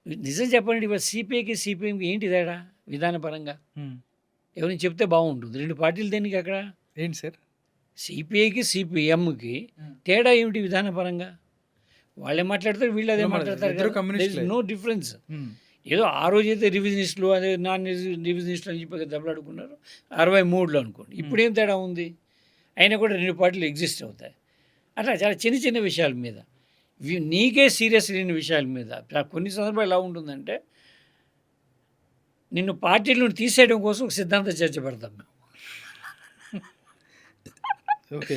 నిజం చెప్పండి, ఇప్పుడు సిపిఐకి, సిపిఎంకి ఏంటి తేడా విధానపరంగా? హ్మ్. ఎవరైనా చెప్తే బాగుంటుంది. 2 పార్టీలు దేనికి అక్కడ? ఏంటి సార్? సిపిఐకి, సిపిఎంకి హ్మ్. తేడా ఏమిటి విధానపరంగా? వాళ్ళే మాట్లాడతారు, వీళ్ళు అదే మాట్లాడతారు ఇద్దరు కదా! దేర్ ఇస్ కమ్యూనిస్టులే. No difference. హ్మ్. ఏదో ఆ రోజైతే రివిజనిస్టులు, అదే నాన్ రివిజనిస్టులు అని చెప్పి దెబ్బలాడుకున్నారు. 63లో అనుకోండి. హ్మ్. ఇప్పుడేం తేడా ఉంది? అయినా కూడా 2 పార్టీలు ఎగ్జిస్ట్ అవుతాయి. అట్లా చాలా చిన్న చిన్న విషయాల మీద, నీకే సీరియస్ లేని విషయాల మీద కొన్ని సందర్భాలు ఎలా ఉంటుందంటే, నిన్ను పార్టీల నుండి తీసేయడం కోసం ఒక సిద్ధాంత చర్చ పెడతాం మేము. ఓకే.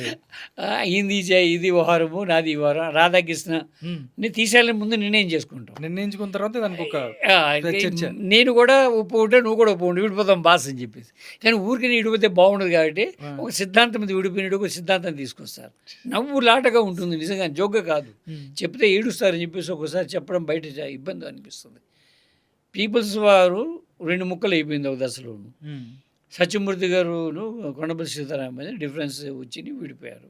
ఇది వ్యవహారము, నాది ఈ వ్యవహారం. రాధాకృష్ణ హ్మ్. తీసేయాలని ముందు నిర్ణయం చేసుకుంటాం. నిర్ణయించుకున్న తర్వాత దానికొక ఆ! చర్చ. నేను కూడా ఒప్పుకుంటే, నువ్వు కూడా ఒప్పుకోండి, విడిపోదాం బాస్ అని చెప్పేసి. కానీ ఊరికనే విడిపోతే బాగుండదు కాబట్టి ఆ! ఒక సిద్ధాంతం మీద విడిపోయినట్టు ఒక సిద్ధాంతం తీసుకొస్తారు. నవ్వులాటగా ఉంటుంది నిజంగా, జోక్‌గా కాదు. హ్మ్. చెప్తే ఏడుస్తారని చెప్పేసి ఒక్కోసారి చెప్పడం బయట ఇబ్బంది అనిపిస్తుంది. పీపుల్స్ వారు 2 ముక్కలు అయిపోయింది ఒక దశలోను. హ్మ్. సత్యమూర్తి గారును, కొండపల్లి సీతారామయ్య డిఫరెన్స్ వచ్చి విడిపోయారు.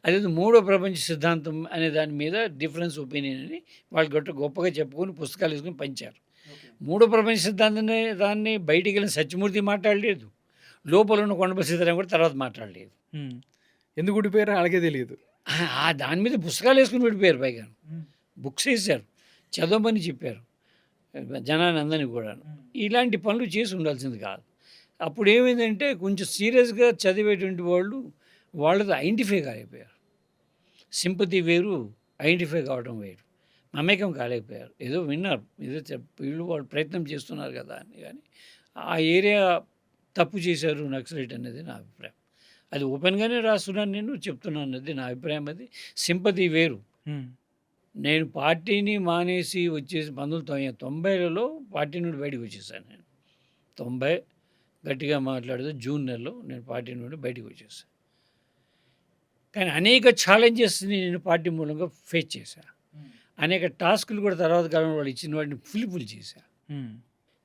అదేదో మూడో ప్రపంచ సిద్ధాంతం అనే దాని మీద డిఫరెన్స్ ఒపీనియన్ అని వాళ్ళు గొప్పగా చెప్పుకొని పుస్తకాలు వేసుకొని పంచారు. మూడో ప్రపంచ సిద్ధాంతాన్ని దాన్ని బయటికెళ్ళిన సత్యమూర్తి మాట్లాడలేదు. లోపల ఉన్న కొండపల్లి సీతారామయ్య కూడా తర్వాత మాట్లాడలేదు. హ్మ్. ఎందుకు ఊడిపోయారో ఆళ్ళకే తెలీదు. దాని మీద పుస్తకాలు వేసుకొని విడిపోయారు పైగా. హ్మ్. బుక్స్ వేశారు. చదవమని చెప్పారు జనాన్ని అందరిని కూడాను. హ్మ్. ఇలాంటి పనులు చేసి ఉండాల్సింది కాదు. అప్పుడేమైందంటే కొంచెం సీరియస్‌గా చదివేటువంటి వాళ్ళు వాళ్ళతో ఐడెంటిఫై కాలేకపోయారు. సింపతి వేరు, ఐడెంటిఫై కావడం వేరు. మమేకం కాలేకపోయారు. ఏదో విన్నారు. ఏదో వీళ్ళు వాళ్ళు ప్రయత్నం చేస్తున్నారు కదా అని. కానీ ఆ ఏరియా తప్పు చేశారు నక్సలైట్ అనేది నా అభిప్రాయం. అది ఓపెన్‌గానే రాస్తున్నాను, నేను చెప్తున్నాను, అది నా అభిప్రాయం. అది సింపతి వేరు. హ్మ్. నేను పార్టీని మానేసి వచ్చేసి 1990లలో పార్టీ నుండి బయటకు వచ్చేసాను నేను. 90 గట్టిగా మాట్లాడితే జూన్ నెలలో నేను పార్టీ నుండి బయటకు వచ్చేసాను. కానీ అనేక ఛాలెంజెస్‌ని నేను పార్టీ మూలంగా ఫేస్ చేశా. హ్మ్. అనేక టాస్క్‌లు కూడా తర్వాత కాలంలో వాళ్ళు ఇచ్చిన వాటిని ఫుల్‌ఫిల్ చేశా. హ్మ్.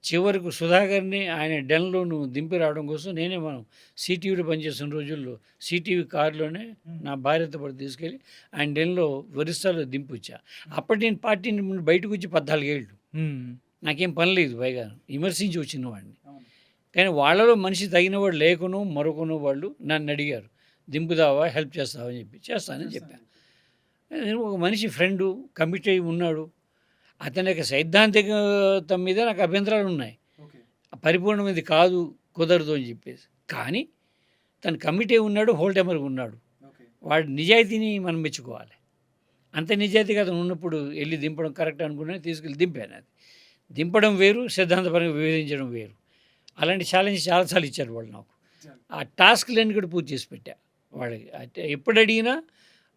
చివరకు సుధాకర్‌ని ఆయన డెన్‌లోను దింపి రావడం కోసం మనం సిటీవీలో పనిచేస్తున్న రోజుల్లో సిటీవీ కారులోనే నా భార్యతో పాటు తీసుకెళ్ళి ఆయన డెన్‌లో ఒరిస్సాలో దింపొచ్చా. అప్పటికి నేను పార్టీ నుండి బయటకు వచ్చి 14 ఏళ్ళు. హ్మ్. నాకేం పని లేదు పైగా. విమర్శించి వచ్చిన వాడిని. అవును. కానీ వాళ్ళలో మనిషి తగినవాడు లేకనో, మరొకనో వాళ్ళు నన్నడిగారు. దింపుతావా? హెల్ప్ చేస్తావా? అని చెప్పి. చేస్తానని చెప్పా. నేను ఒక మనిషి ఫ్రెండు, కమిట్ అయ్యి ఉన్నాడు. అతని యొక్క సైద్ధాంతికత మీద నాకు అభ్యంతరాలున్నాయి. ఓకే. పరిపూర్ణమైనది కాదు, కుదరదు అని చెప్పేసి. కానీ తను కమిట్ అయి ఉన్నాడు, హోల్ టైమర్‌గా ఉన్నాడు. ఓకే. వాడి నిజాయితీని మనం మెచ్చుకోవాలి. అంత నిజాయితీగా అతను ఉన్నప్పుడు ఎళ్లి దింపడం కరెక్ట్ అనుకున్నాను, తీసుకెళ్ళి దింపాను అది. దింపడం వేరు, సిద్ధాంతపరంగా వివరించడం వేరు. అలాంటి ఛాలెంజ్ చాలా సార్లు ఇచ్చారు వాళ్ళు నాకు. ఆ టాస్క్‌లన్నీ కూడా పూర్తి చేసి పెట్టా వాళ్ళకి. అంటే ఎప్పుడు అడిగినా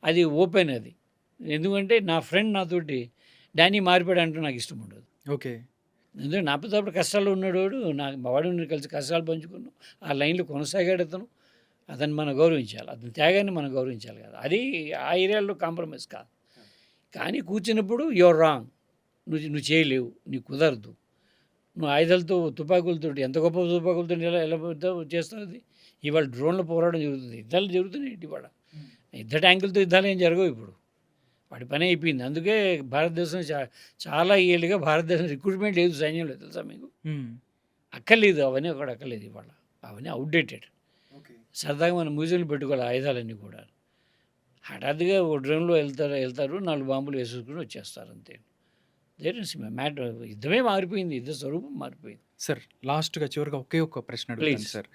అది ఓపెన్ అది. ఎందుకంటే నా ఫ్రెండ్ నాతోటి డానీ మారిపోయాడు అంటే నాకు ఇష్టం ఉండదు. ఓకే. ఎందుకంటే నాతో పాటు కష్టాల్లో ఉన్నాడోడు, మా వాడు నేను కలిసి కష్టాలు పంచుకున్నాం. ఆ లైన్‌లో కొనసాగాడు అతను. అతన్ని మనం గౌరవించాలి. అతని త్యాగాన్ని మనం గౌరవించాలి కదా! అది ఆ ఏరియాలో కాంప్రమైజ్ కాదు. కానీ కూర్చున్నప్పుడు యూ ఆర్ రాంగ్. నువ్వు చేయలేవు. నీకు కుదరదు. నువ్వు ఆయుధాలతో, తుపాకులతోటి, ఎంత గొప్ప తుపాకులతోని ఎలా ఎలా చేస్తావు అది? ఇవాళ డ్రోన్‌ల పోరాటం జరుగుతుంది. యుద్ధాలు జరుగుతున్నాయి ఏంటి ఇవాళ? యుద్ధ ట్యాంకులతో యుద్ధాలు ఏం జరగవు ఇప్పుడు. వాడి పని అయిపోయింది. అందుకే భారతదేశం చాలా ఏళ్ళుగా భారతదేశం రిక్రూట్‌మెంట్ లేదు సైన్యంలో, తెలుసా మీకు? హ్మ్. అక్కర్లేదు, అవన్నీ కూడా అక్కర్లేదు ఇవాళ. అవన్నీ ఔట్‌డేటెడ్. ఓకే. సరదాగా మనం మ్యూజియంలో పెట్టుకోవాలి ఆయుధాలన్నీ కూడా. హఠాత్తుగా ఓ డ్రోన్‌లో వెళ్తారు 4 బాంబులు వేసేసుకొని వచ్చేస్తారు అంతే. There is matter. యుద్ధమే మారిపోయింది. యుద్ధ స్వరూపం మారిపోయింది. సార్ లాస్ట్‌గా చివరిగా ఒకే ఒక్క ప్రశ్న అడుగుతాను ప్లీజ్. సార్.